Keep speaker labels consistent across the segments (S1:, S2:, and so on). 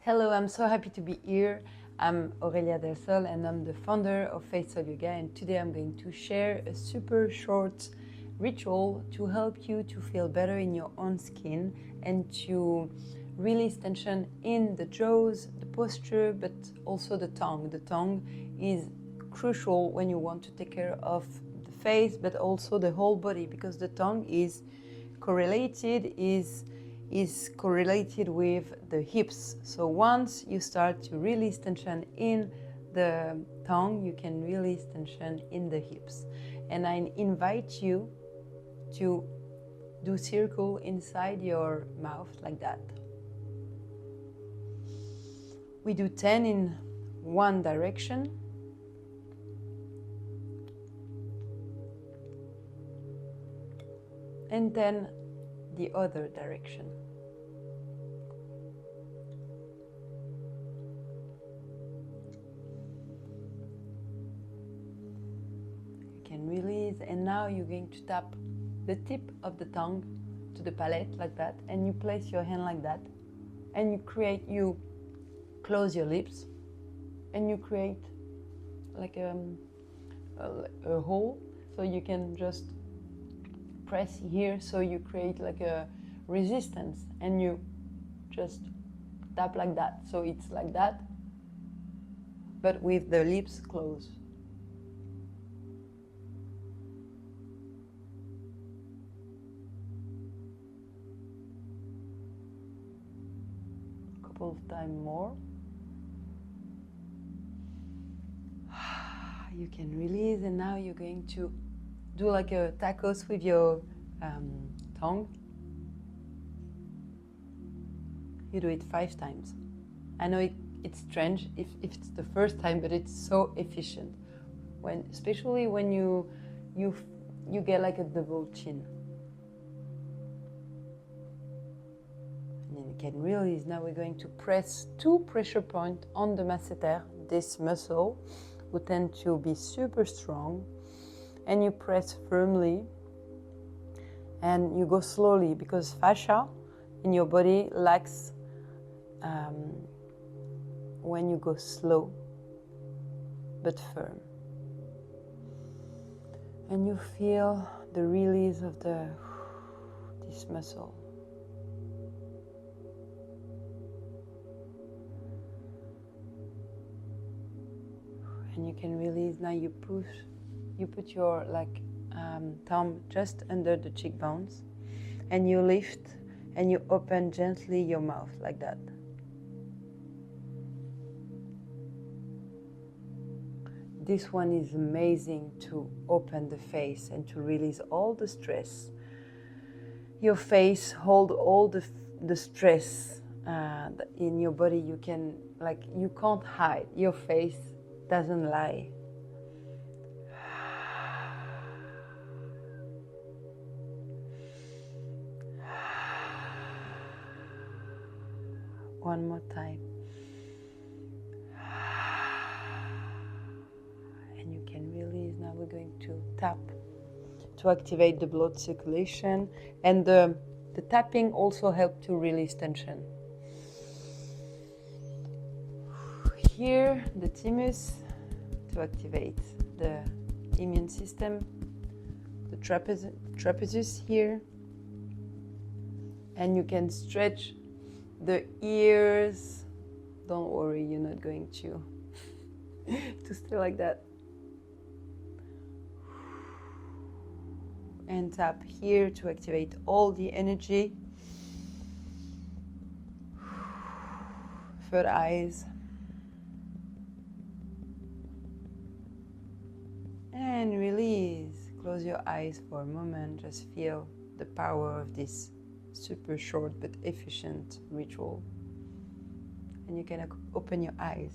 S1: Hello, I'm so happy to be here. I'm Aurélia del Sol and I'm the founder of Facialist Yoga, and today I'm going to share a super short ritual to help you to feel better in your own skin and to release tension in the jaws, the posture, but also the tongue. The tongue is crucial when you want to take care of the face, but also the whole body, because the tongue is correlated with the hips. So once you start to release tension in the tongue, you can release tension in the hips. And I invite you to do circle inside your mouth like that. We do 10 in one direction. And then the other direction. You can release, and now you're going to tap the tip of the tongue to the palate like that, and you place your hand like that, and you close your lips, and you create like a hole, so you can just press here, so you create like a resistance, and you just tap like that, so it's like that but with the lips closed. A couple of times more. You can release, and now you're going to do like a tacos with your tongue. You do it 5 times. I know it's strange if it's the first time, but it's so efficient. Especially when you get like a double chin. And you can release. Now we're going to press 2 pressure points on the masseter, this muscle, who tend to be super strong. And you press firmly, and you go slowly, because fascia in your body lacks when you go slow but firm. And you feel the release of this muscle. And you can release. Now you put your thumb just under the cheekbones, and you lift and you open gently your mouth like that. This one is amazing to open the face and to release all the stress. Your face hold all the stress in your body. You can't hide. Your face doesn't lie. One more time. And you can release. Now we're going to tap to activate the blood circulation, and the tapping also helps to release tension. Here, the thymus to activate the immune system, the trapezius here, and you can stretch the ears. Don't worry, you're not going to stay like that. And tap here to activate all the energy. Third eyes. And release. Close your eyes for a moment. Just feel the power of this super short but efficient ritual. And you can open your eyes.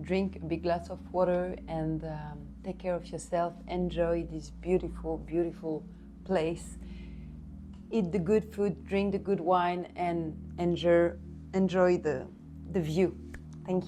S1: Drink a big glass of water and take care of yourself. Enjoy this beautiful, beautiful place. Eat the good food, drink the good wine, and enjoy the view. Thank you.